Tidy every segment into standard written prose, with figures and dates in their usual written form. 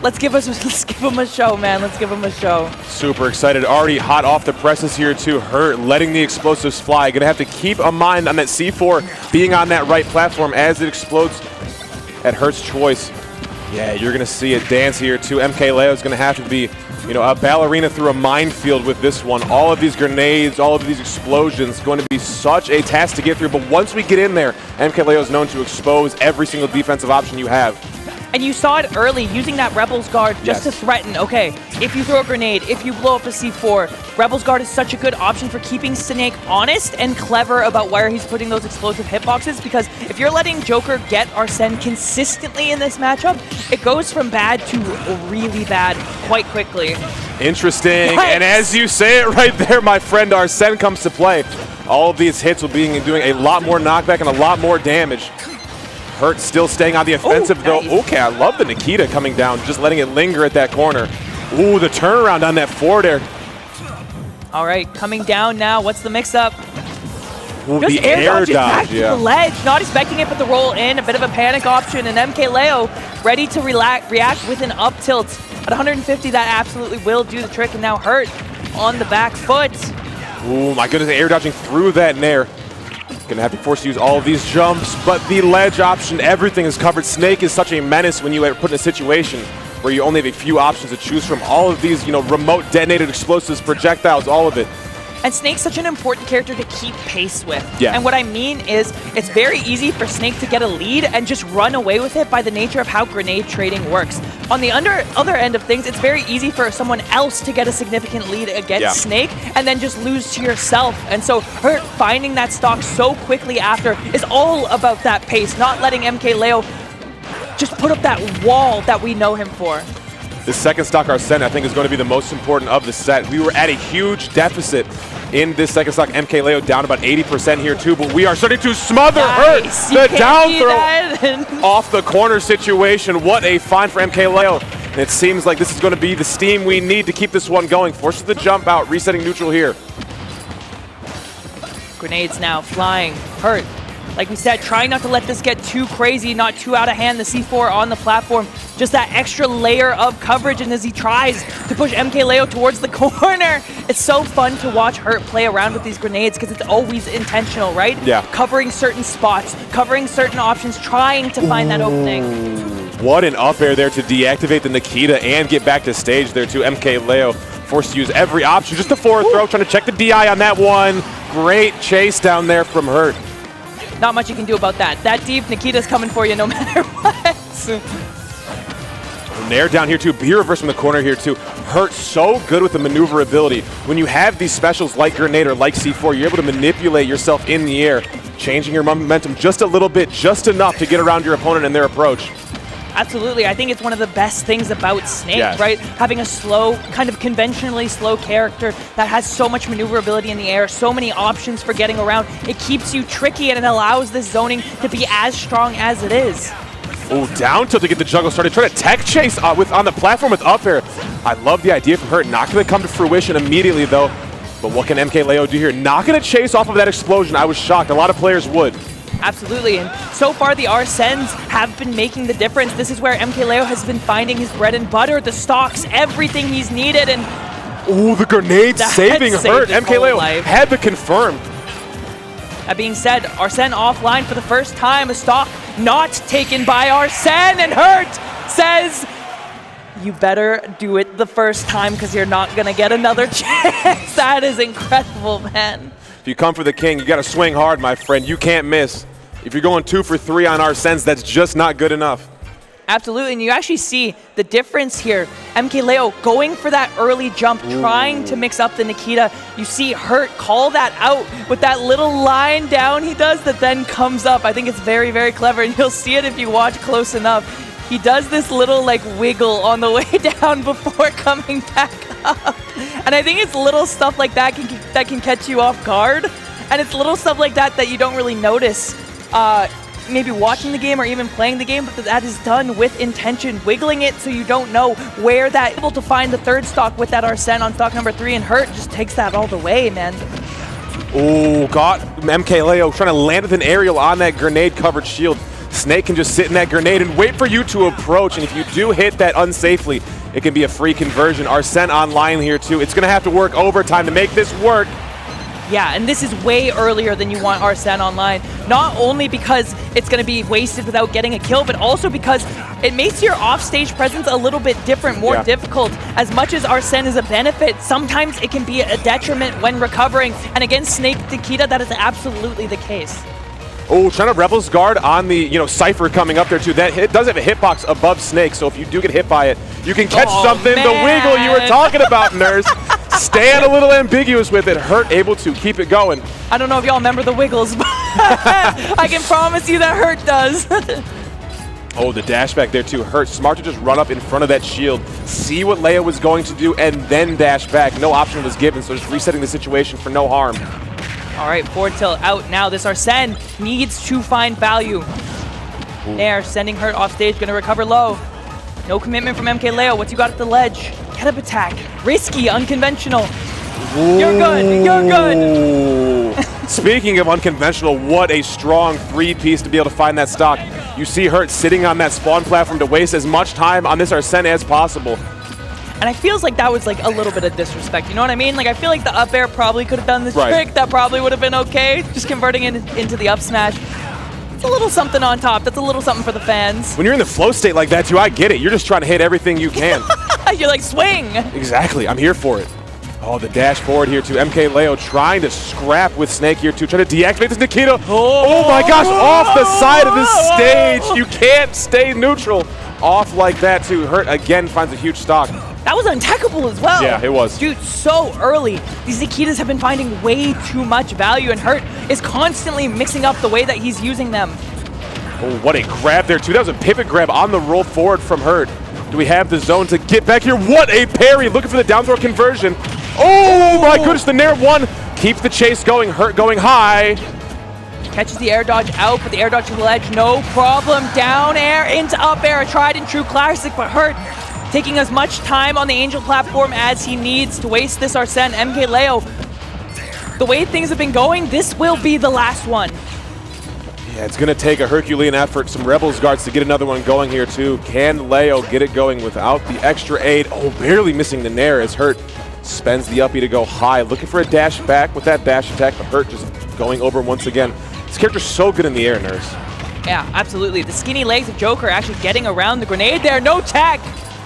let's give him a show, man. Let's give him a show. Super excited. Already hot off the presses here too. Hurt letting the explosives fly. Gonna have to keep a mind on that C4 being on that right platform as it explodes at Hurt's choice. Yeah, you're gonna see a dance here too. Mkleo is gonna have to be, you know, a ballerina through a minefield with this one. All of these grenades, all of these explosions, going to be such a task to get through. But once we get in there, Mkleo is known to expose every single defensive option you have. And you saw it early, using that Rebels Guard just to threaten, okay, if you throw a grenade, if you blow up a C4, Rebels Guard is such a good option for keeping Snake honest and clever about where he's putting those explosive hitboxes, because if you're letting Joker get Arsene consistently in this matchup, it goes from bad to really bad quite quickly. Interesting, and as you say it right there, my friend, Arsene comes to play. All of these hits will be doing a lot more knockback and a lot more damage. Hurt still staying on the offensive, though. Nice. Okay, I love the Nikita coming down, just letting it linger at that corner. Ooh, the turnaround on that forward air. All right, coming down now. What's the mix-up? The air dodge, back to the ledge. Not expecting it, but the roll in. A bit of a panic option, and Mkleo ready to react with an up tilt. At 150, that absolutely will do the trick, and now Hurt on the back foot. Oh my goodness, air dodging through that nair. Gonna have to be forced to use all of these jumps, but the ledge option, everything is covered. Snake is such a menace when you are put in a situation where you only have a few options to choose from. All of these, you know, remote detonated explosives, projectiles, all of it. And Snake's such an important character to keep pace with. Yeah. And what I mean is, it's very easy for Snake to get a lead and just run away with it by the nature of how grenade trading works. On the other end of things, it's very easy for someone else to get a significant lead against Snake and then just lose to yourself. And so Hurt finding that stock so quickly after is all about that pace, not letting Mkleo just put up that wall that we know him for. The second stock Arsene, I think, is going to be the most important of the set. We were at a huge deficit in this second stock. Mkleo down about 80% here too, but we are starting to smother Hurt. The down throw off the corner situation. What a find for Mkleo. And it seems like this is going to be the steam we need to keep this one going. Forces the jump out, resetting neutral here. Grenades now flying. Hurt, like we said, trying not to let this get too crazy, not too out of hand. The C4 on the platform, just that extra layer of coverage, and as he tries to push Mkleo towards the corner, it's so fun to watch Hurt play around with these grenades because it's always intentional, right? Yeah. Covering certain spots, covering certain options, trying to find that opening. What an up air there to deactivate the Nikita and get back to stage there too. Mkleo forced to use every option, just a forward throw, trying to check the DI on that one. Great chase down there from Hurt. Not much you can do about that. That deep, Nikita's coming for you no matter what. Nair down here too, B reverse from the corner here too. Hurt so good with the maneuverability. When you have these specials like Grenade or like C4, you're able to manipulate yourself in the air, changing your momentum just a little bit, just enough to get around your opponent and their approach. Absolutely. I think it's one of the best things about Snake, right? Having a slow, kind of conventionally slow character that has so much maneuverability in the air, so many options for getting around. It keeps you tricky and it allows this zoning to be as strong as it is. Oh, down tilt to get the juggle started. Try to tech chase on the platform with up air. I love the idea from Hurt. Not going to come to fruition immediately though. But what can Mkleo do here? Not going to chase off of that explosion. I was shocked. A lot of players would. Absolutely, and so far the Arsenes have been making the difference. This is where Mkleo has been finding his bread and butter, the stocks, everything he's needed, and... Ooh, the grenade saving Hurt. Mkleo had to confirm. That being said, Arsene offline for the first time, a stock not taken by Arsene, and Hurt says, you better do it the first time because you're not going to get another chance. That is incredible, man. If you come for the king, you got to swing hard, my friend. You can't miss. If you're going 2 for 3 on Arsenes, that's just not good enough. Absolutely, and you actually see the difference here. Mkleo going for that early jump, trying to mix up the Nikita. You see Hurt call that out with that little line down he does that then comes up. I think it's very, very clever, and you'll see it if you watch close enough. He does this little like wiggle on the way down before coming back up. And I think it's little stuff like that that can catch you off guard. And it's little stuff like that that you don't really notice maybe watching the game or even playing the game, but that is done with intention, wiggling it so you don't know where that, able to find the third stock with that Arsene on stock number 3, and Hurt just takes that all the way, man. Oh, got Mkleo trying to land with an aerial on that grenade covered shield. Snake can just sit in that grenade and wait for you to approach, and if you do hit that unsafely, it can be a free conversion. Arsene online here too. It's gonna have to work overtime to make this work. Yeah, and this is way earlier than you want Arsene online. Not only because it's going to be wasted without getting a kill, but also because it makes your offstage presence a little bit different, more difficult. As much as Arsene is a benefit, sometimes it can be a detriment when recovering. And against Snake Nikita, that is absolutely the case. Oh, trying to Rebels guard on the Cypher coming up there too. That hit does have a hitbox above Snake, so if you do get hit by it, you can catch something. Man. The wiggle you were talking about, Nurse. Staying a little ambiguous with it. Hurt able to keep it going. I don't know if y'all remember the wiggles, but I can promise you that Hurt does. Oh, the dash back there too. Hurt smart to just run up in front of that shield, see what Leia was going to do, and then dash back. No option was given, so just resetting the situation for no harm. All right, forward tilt out now. This Arsene needs to find value. Nair sending Hurt off stage, gonna recover low. No commitment from Mkleo. What you got at the ledge? Get up attack. Risky, unconventional. Ooh. You're good, you're good. Speaking of unconventional, what a strong three-piece to be able to find that stock. You see Hurt sitting on that spawn platform to waste as much time on this Arsene as possible. And I feels like that was like a little bit of disrespect, you know what I mean? Like I feel like the up air probably could have done this trick. That probably would have been okay. Just converting it into the up smash. It's a little something on top. That's a little something for the fans. When you're in the flow state like that too, I get it. You're just trying to hit everything you can. You're like, swing. Exactly, I'm here for it. Oh, the dash forward here to Mkleo trying to scrap with Snake here too, trying to deactivate this Nikita. Oh my gosh, off the side of the stage. You can't stay neutral. Off like that too. Hurt again finds a huge stock. That was untechable as well. Yeah, it was. Dude, so early. These Nikitas have been finding way too much value, and Hurt is constantly mixing up the way that he's using them. Oh, what a grab there too. That was a pivot grab on the roll forward from Hurt. Do we have the zone to get back here? What a parry, looking for the down throw conversion. Oh my goodness, the Nair one. Keeps the chase going, Hurt going high. Catches the air dodge out, but the air dodge to the ledge, no problem. Down air into up air, a tried and true classic, but Hurt taking as much time on the Angel platform as he needs to waste this Arsene. Mkleo, the way things have been going, this will be the last one. Yeah, it's going to take a Herculean effort, some Rebels guards to get another one going here too. Can Leo get it going without the extra aid? Oh, barely missing the Nair as Hurt spends the uppie to go high. Looking for a dash back with that dash attack, but Hurt just going over once again. This character's so good in the air, Nurse. Yeah, absolutely. The skinny legs of Joker actually getting around the grenade there. No tech.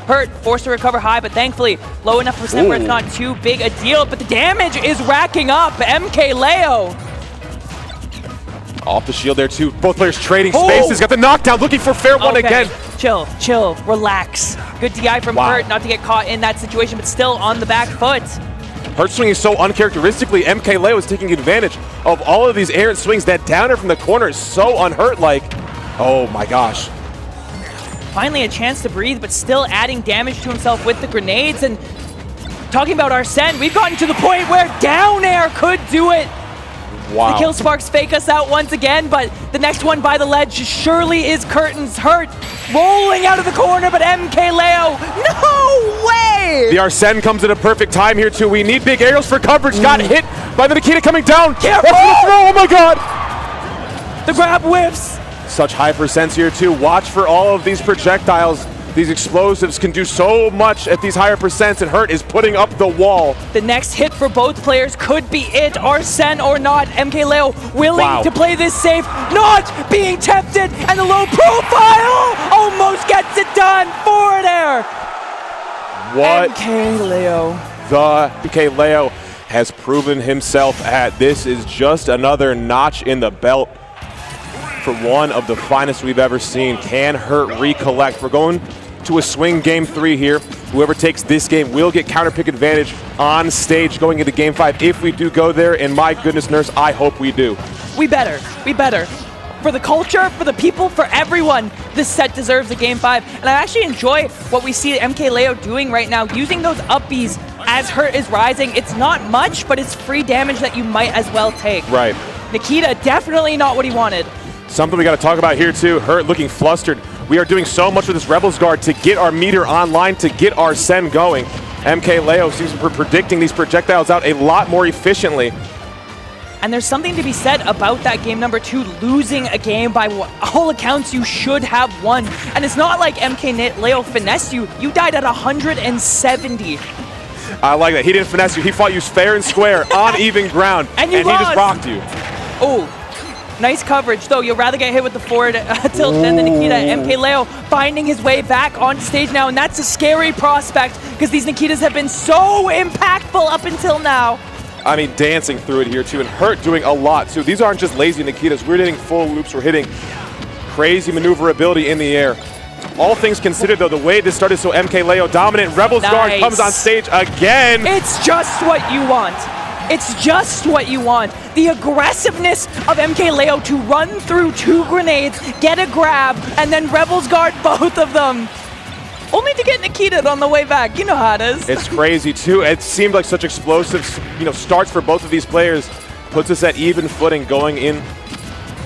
Hurt forced to recover high, but thankfully low enough percent where it's not too big a deal. But the damage is racking up. Mkleo. Off the shield there too. Both players trading spaces. Got the knockdown. Looking for fair one again. Chill, chill, relax. Good DI from Hurt, not to get caught in that situation, but still on the back foot. Hurt swinging so uncharacteristically. Mkleo is taking advantage of all of these errant swings. That downer from the corner is so unhurt-like. Oh my gosh. Finally a chance to breathe, but still adding damage to himself with the grenades. And talking about Arsene, we've gotten to the point where down air could do it. Wow. The kill sparks fake us out once again, but the next one by the ledge surely is curtains. Hurt rolling out of the corner, but Mkleo, no way! The Arsene comes at a perfect time here too. We need big aerials for coverage. Got hit by the Nikita coming down. Careful! That's gonna throw, oh my god! The grab whiffs. Such high percents here too. Watch for all of these projectiles. These explosives can do so much at these higher percents, and Hurt is putting up the wall. The next hit for both players could be it, Arsene or not. Mkleo willing to play this safe, not being tempted, and the low profile almost gets it done. Forward air. What Mkleo. the Mkleo has proven himself at. This is just another notch in the belt for one of the finest we've ever seen. Can Hurt recollect? We're going to a swing game 3 here. Whoever takes this game will get counter pick advantage on stage going into game 5 if we do go there, and my goodness, Nurse, I hope we do. We better. For the culture, for the people, for everyone, this set deserves a game 5. And I actually enjoy what we see Mkleo doing right now, using those upbees as Hurt is rising. It's not much, but it's free damage that you might as well take. Right. Nikita, definitely not what he wanted. Something we got to talk about here too. Hurt looking flustered. We are doing so much with this Rebels guard to get our meter online, to get our Arsene going. Mkleo seems to be predicting these projectiles out a lot more efficiently. And there's something to be said about that game number 2, losing a game by all accounts you should have won. And it's not like Mkleo finessed you. You died at 170. I like that. He didn't finesse you. He fought you fair and square on even ground. And he just rocked you. Oh, nice coverage, though. You'll rather get hit with the forward tilt than the Nikita. Mkleo finding his way back onto stage now, and that's a scary prospect because these Nikitas have been so impactful up until now. I mean, dancing through it here, too, and Hurt doing a lot, too. These aren't just lazy Nikitas. We're hitting full loops. We're hitting crazy maneuverability in the air. All things considered, though, the way this started so Mkleo dominant. Rebel's Guard comes on stage again. It's just what you want. It's just what you want. The aggressiveness of Mkleo to run through 2 grenades, get a grab, and then Rebel's Guard both of them. Only to get Nikita on the way back. You know how it is. It's crazy, too. It seemed like such explosive, starts for both of these players. Puts us at even footing going in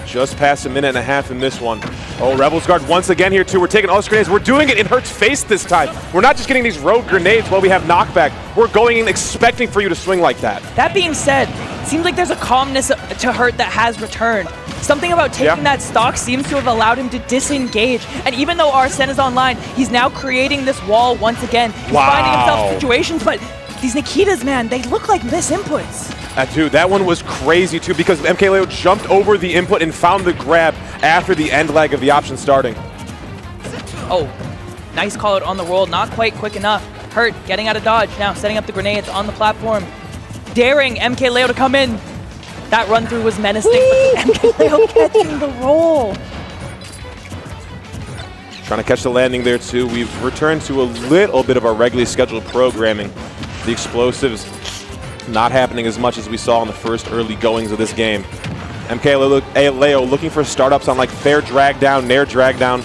just past a minute and a half in this one. Oh, Rebel's Guard once again here, too. We're taking all these grenades. We're doing it in Hurt's face this time. We're not just getting these rogue grenades while we have knockback. We're going in expecting for you to swing like that. That being said, it seems like there's a calmness to Hurt that has returned. Something about taking that stock seems to have allowed him to disengage. And even though Arsene is online, he's now creating this wall once again. He's finding himself situations, but these Nikitas, man, they look like misinputs. Dude, that one was crazy, too, because Mkleo jumped over the input and found the grab after the end lag of the option starting. Oh, nice call out on the roll. Not quite quick enough. Hurt getting out of dodge. Now setting up the grenades on the platform. Daring Mkleo to come in. That run through was menacing, but Mkleo catching the roll. Trying to catch the landing there, too. We've returned to a little bit of our regularly scheduled programming. The explosives not happening as much as we saw in the first early goings of this game. Mkleo looking for startups on like fair drag down, nair drag down.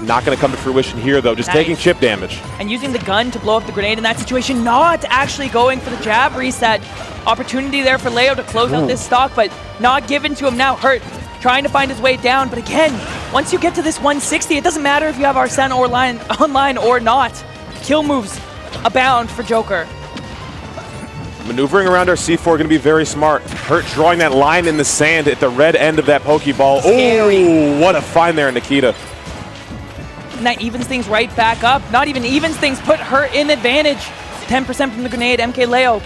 Not going to come to fruition here, though. Just taking chip damage. And using the gun to blow up the grenade in that situation, not actually going for the jab reset. Opportunity there for Leo to close out this stock, but not given to him now. Hurt trying to find his way down, but again, once you get to this 160, it doesn't matter if you have Arsene online or not. Kill moves abound for Joker. Maneuvering around our C4 going to be very smart. Hurt drawing that line in the sand at the red end of that Pokeball. Oh, what a find there, Nikita. And that evens things right back up. Not even evens things, put Hurt in advantage. 10% from the grenade. Mkleo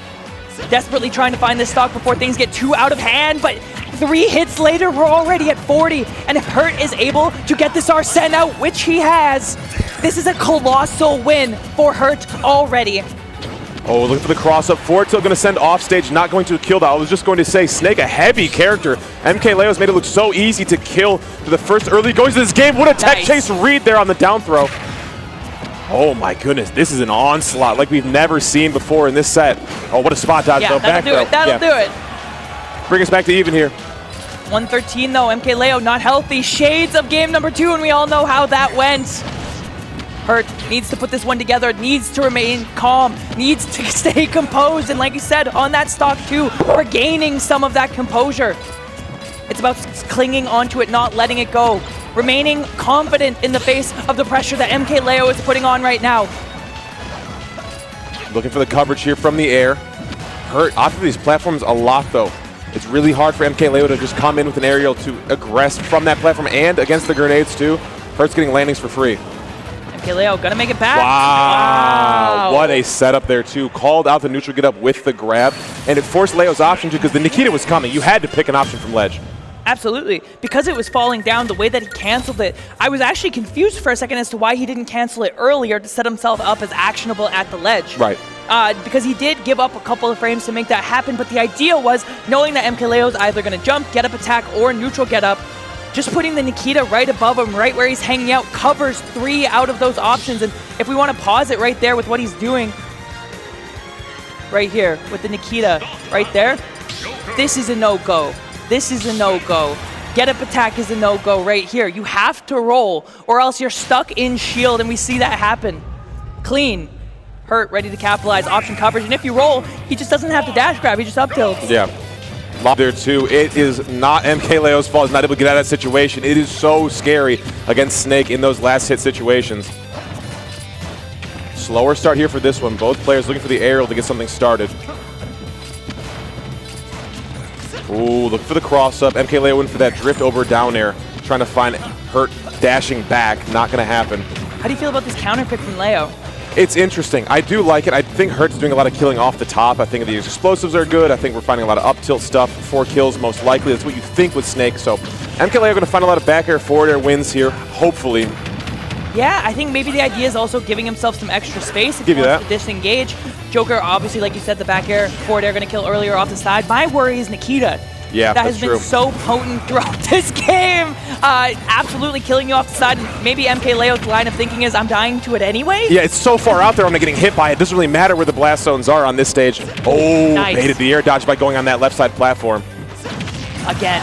desperately trying to find this stock before things get too out of hand, but 3 hits later, we're already at 40. And if Hurt is able to get this Arsene out, which he has, this is a colossal win for Hurt already. Oh, look for the cross up. Forward tilt going to send off stage, not going to kill that. I was just going to say, Snake, a heavy character. Mkleo's made it look so easy to kill to the first early goings of this game. What a tech chase read there on the down throw. Oh my goodness, this is an onslaught like we've never seen before in this set. Oh, what a spot dodge though. That'll do it. That'll do it. Bring us back to even here. 113 though, Mkleo not healthy. Shades of game number 2, and we all know how that went. Hurt needs to put this one together, needs to remain calm, needs to stay composed, and like you said, on that stock too, regaining some of that composure. It's about clinging onto it, not letting it go, remaining confident in the face of the pressure that Mkleo is putting on right now. Looking for the coverage here from the air. Hurt off of these platforms a lot though. It's really hard for Mkleo to just come in with an aerial to aggress from that platform and against the grenades too. Hurt's getting landings for free. Mkleo gonna make it back. Wow. What a setup there too. Called out the neutral get up with the grab, and it forced Leo's option too because the Nikita was coming. You had to pick an option from ledge. Absolutely. Because it was falling down, the way that he canceled it, I was actually confused for a second as to why he didn't cancel it earlier to set himself up as actionable at the ledge. Right. Because he did give up a couple of frames to make that happen, but the idea was knowing that Mkleo's either going to jump, get up attack, or neutral get up, just putting the Nikita right above him, right where he's hanging out, covers 3 out of those options. And if we want to pause it right there with what he's doing, right here with the Nikita right there, this is a no-go. This is a no-go. Get up attack is a no-go right here. You have to roll or else you're stuck in shield, and we see that happen. Clean. Hurt, ready to capitalize, option coverage, and if you roll, he just doesn't have to dash grab, he just up tilts. Yeah. There too. It is not Mkleo's fault. He's not able to get out of that situation. It is so scary against Snake in those last hit situations. Slower start here for this one. Both players looking for the aerial to get something started. Ooh, look for the cross-up. Mkleo in for that drift over down air, trying to find Hurt dashing back. Not going to happen. How do you feel about this counter pick from Leo? It's interesting. I do like it. I think Hurt's doing a lot of killing off the top. I think the explosives are good. I think we're finding a lot of up-tilt stuff. 4 kills, most likely. That's what you think with Snake. So Mkleo going to find a lot of back air, forward air wins here, hopefully. Yeah, I think maybe the idea is also giving himself some extra space if he wants to disengage. Joker, obviously, like you said, the back air, forward air going to kill earlier off the side. My worry is Nikita. Yeah, that has been so potent throughout this game. Absolutely killing you off the side. Maybe Mkleo's line of thinking is, I'm dying to it anyway? Yeah, it's so far out there, I'm not getting hit by it. It doesn't really matter where the blast zones are on this stage. Oh, nice. Baited the air dodge by going on that left side platform. Again,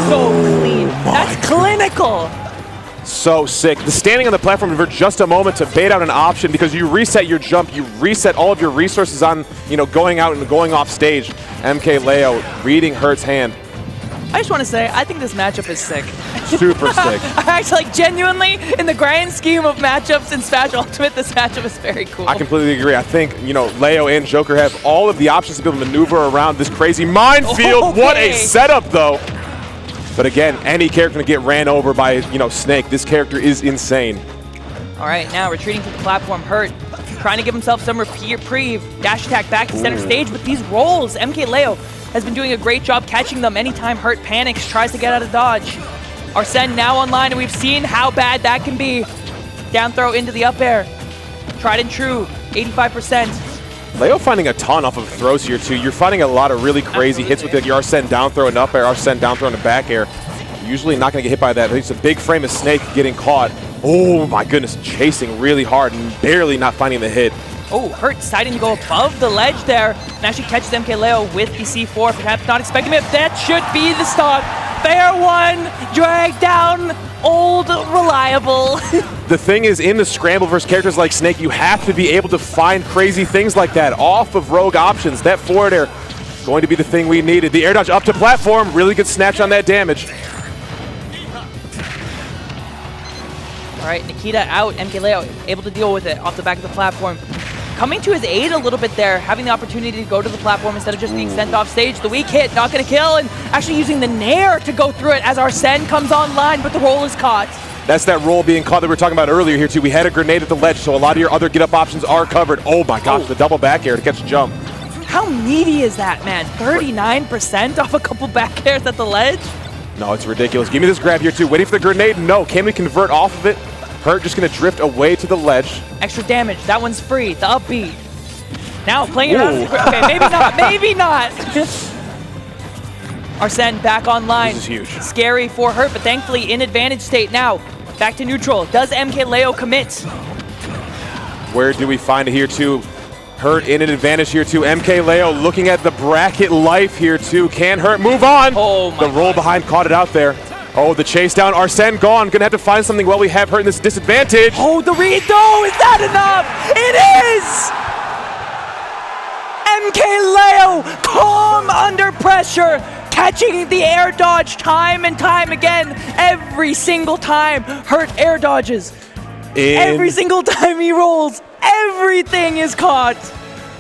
so clean. That's clinical. So sick. The standing on the platform for just a moment to bait out an option because you reset your jump, you reset all of your resources on, going out and going off stage. Mkleo reading Hurt's hand. I just want to say, I think this matchup is sick. Super sick. I actually, genuinely, in the grand scheme of matchups in Smash Ultimate, this matchup is very cool. I completely agree. I think, Leo and Joker have all of the options to be able to maneuver around this crazy minefield. Okay. What a setup, though. But again, any character can get ran over by, Snake. This character is insane. All right, now retreating to the platform. Hurt trying to give himself some reprieve. Dash attack back to center stage with these rolls. Mkleo has been doing a great job catching them. Anytime Hurt panics, tries to get out of dodge. Arsene now online, and we've seen how bad that can be. Down throw into the up air. Tried and true, 85%. Leo finding a ton off of throws here, too. You're finding a lot of really crazy hits with your Arsene down throw and up air, Arsene down throw and a back air. Usually not going to get hit by that. It's a big frame of Snake getting caught. Oh, my goodness. Chasing really hard and barely not finding the hit. Oh, Hurt deciding to go above the ledge there and actually catches Mkleo with the C4. Perhaps not expecting it. That should be the stock. Fair one. Drag down. Old reliable. The thing is, in the scramble versus characters like Snake, you have to be able to find crazy things like that off of rogue options. That forward air going to be the thing we needed. The air dodge up to platform. Really good snatch on that damage. All right, Nikita out. Mkleo able to deal with it off the back of the platform. Coming to his aid a little bit there, having the opportunity to go to the platform instead of just being sent off stage. The weak hit, not going to kill, and actually using the nair to go through it as Arsene comes online, but the roll is caught. That's that roll being caught that we were talking about earlier here, too. We had a grenade at the ledge, so a lot of your other get-up options are covered. Oh, my gosh, the double back air to catch a jump. How meaty is that, man? 39% off a couple back airs at the ledge? No, it's ridiculous. Give me this grab here, too. Waiting for the grenade. No. Can we convert off of it? Hurt just going to drift away to the ledge. Extra damage. That one's free. The upbeat. Now playing around. Okay, maybe not. Maybe not. Arsene back online. This is huge. Scary for Hurt, but thankfully in advantage state now. Back to neutral. Does Mkleo commit? Where do we find it here, too? Hurt in an advantage here, too. Mkleo looking at the bracket life here, too. Can Hurt move on? Oh, my The roll behind caught it out there. Oh, the chase down. Arsene gone. Gonna have to find something while we have Hurt in this disadvantage. Oh, the read. No, is that enough? It is! Mkleo, calm under pressure, catching the air dodge time and time again. Every single time, Hurt air dodges. Every single time he rolls, everything is caught.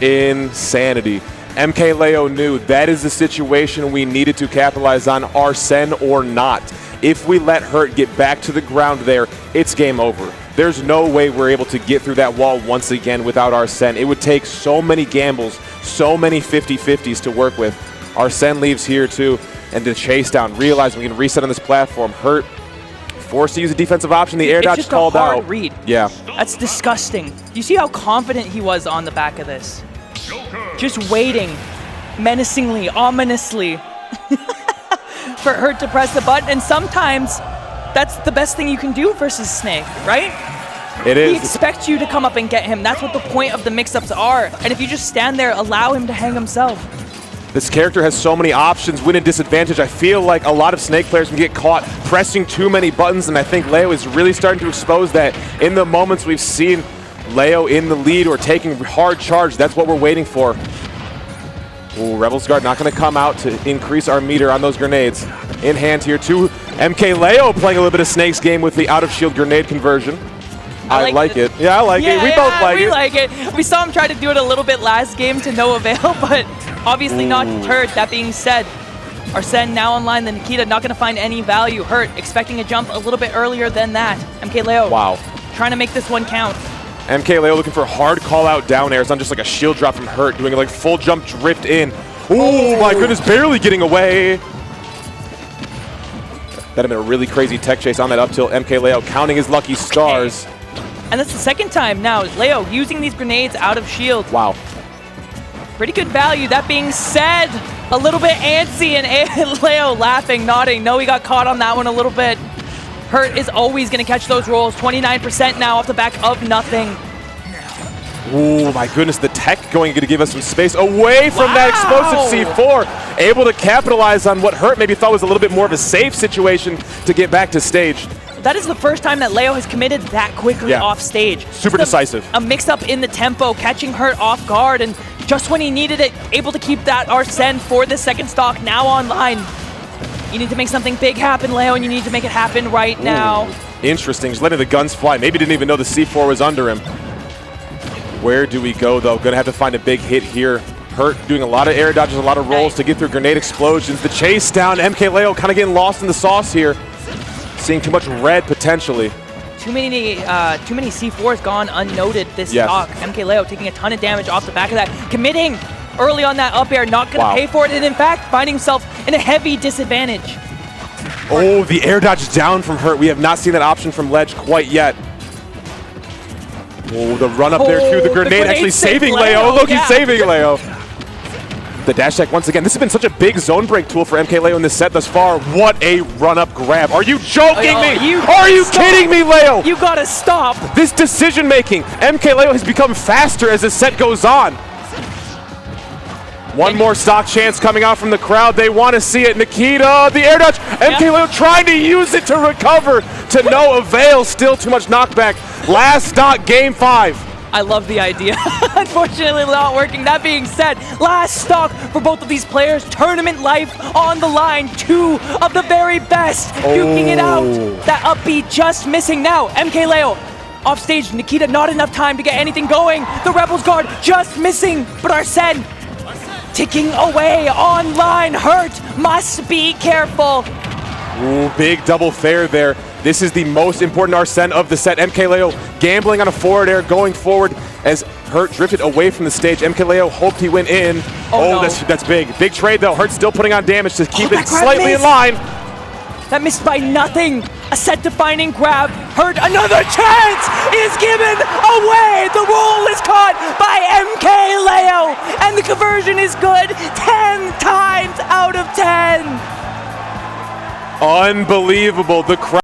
Insanity. Mkleo knew that is the situation we needed to capitalize on, Arsene or not. If we let Hurt get back to the ground there, it's game over. There's no way we're able to get through that wall once again without Arsene. It would take so many gambles, so many 50-50s to work with. Arsene leaves here too, and the chase down. Realize we can reset on this platform. Hurt forced to use a defensive option. The air dodge called out. It's just a hard read. Yeah. That's disgusting. You see how confident he was on the back of this? Just waiting, menacingly, ominously, for Hurt to press the button. And sometimes that's the best thing you can do versus Snake, right? It is. He expects you to come up and get him. That's what the point of the mix-ups are. And if you just stand there, allow him to hang himself. This character has so many options, win and disadvantage. I feel like a lot of Snake players can get caught pressing too many buttons, and I think Leo is really starting to expose that. In the moments we've seen Leo in the lead or taking hard charge, that's what we're waiting for. Ooh, Rebel's Guard not going to come out to increase our meter on those grenades. In hand here too, Mkleo playing a little bit of Snake's game with the out-of-shield grenade conversion. I like it. Yeah, I like it. We both like it. We like it. We saw him try to do it a little bit last game to no avail, but obviously not deterred. That being said, Arsene now online, the Nikita not going to find any value. Hurt expecting a jump a little bit earlier than that. Mkleo Wow. trying to make this one count. Mkleo looking for hard call out down airs, not just like a shield drop from Hurt, doing like full jump drift in. Oh my goodness, barely getting away. That'd have been a really crazy tech chase on that up tilt. Mkleo counting his lucky stars. And that's the second time now. Leo using these grenades out of shield. Wow. Pretty good value. That being said, a little bit antsy and Leo laughing, nodding. No, he got caught on that one a little bit. Hurt is always going to catch those rolls. 29% now off the back of nothing. Oh my goodness, the tech going to give us some space away from that explosive C4. Able to capitalize on what Hurt maybe thought was a little bit more of a safe situation to get back to stage. That is the first time that Leo has committed that quickly off stage. Super decisive. A mix-up in the tempo, catching Hurt off guard, and just when he needed it, able to keep that Arsene for the second stock now online. You need to make something big happen, Leo, and you need to make it happen right now. Interesting, just letting the guns fly. Maybe didn't even know the C4 was under him. Where do we go, though? Gonna have to find a big hit here. Hurt doing a lot of air dodges, a lot of rolls to get through grenade explosions. The chase down, Mkleo kind of getting lost in the sauce here. Seeing too much red, potentially. Too many C4s gone unnoted this stock. Mkleo taking a ton of damage off the back of that. Committing early on that up air, not going to pay for it, and in fact, finding himself in a heavy disadvantage. Oh, the air dodge down from Hurt. We have not seen that option from Ledge quite yet. Oh, the run up there too. The grenade actually saving Leo. Look, he's saving Leo. The dash attack once again. This has been such a big zone break tool for Mkleo in this set thus far. What a run up grab. Are you joking me? Are you kidding me, Leo? You gotta stop. This decision making. Mkleo has become faster as the set goes on. One more stock chance coming out from the crowd. They want to see it. Nikita, the air dodge. Mkleo trying to use it to recover to no avail. Still too much knockback. Last stock, game 5. I love the idea. Unfortunately, not working. That being said, last stock for both of these players. Tournament life on the line. 2 of the very best. Duking it out. That up B just missing now. Mkleo off stage. Nikita, not enough time to get anything going. The Rebels guard just missing. But Arsene ticking away online. Hurt must be careful. Ooh, big double fair there. This is the most important Arsene of the set. Mkleo gambling on a forward air going forward as Hurt drifted away from the stage. Mkleo hoped he went in. No. That's big. Big trade though. Hurt still putting on damage to keep it slightly in line. That missed by nothing. A set-defining grab. Hurt, another chance is given away. The roll is caught by Mkleo, and the conversion is good 10 times out of 10. Unbelievable. The crowd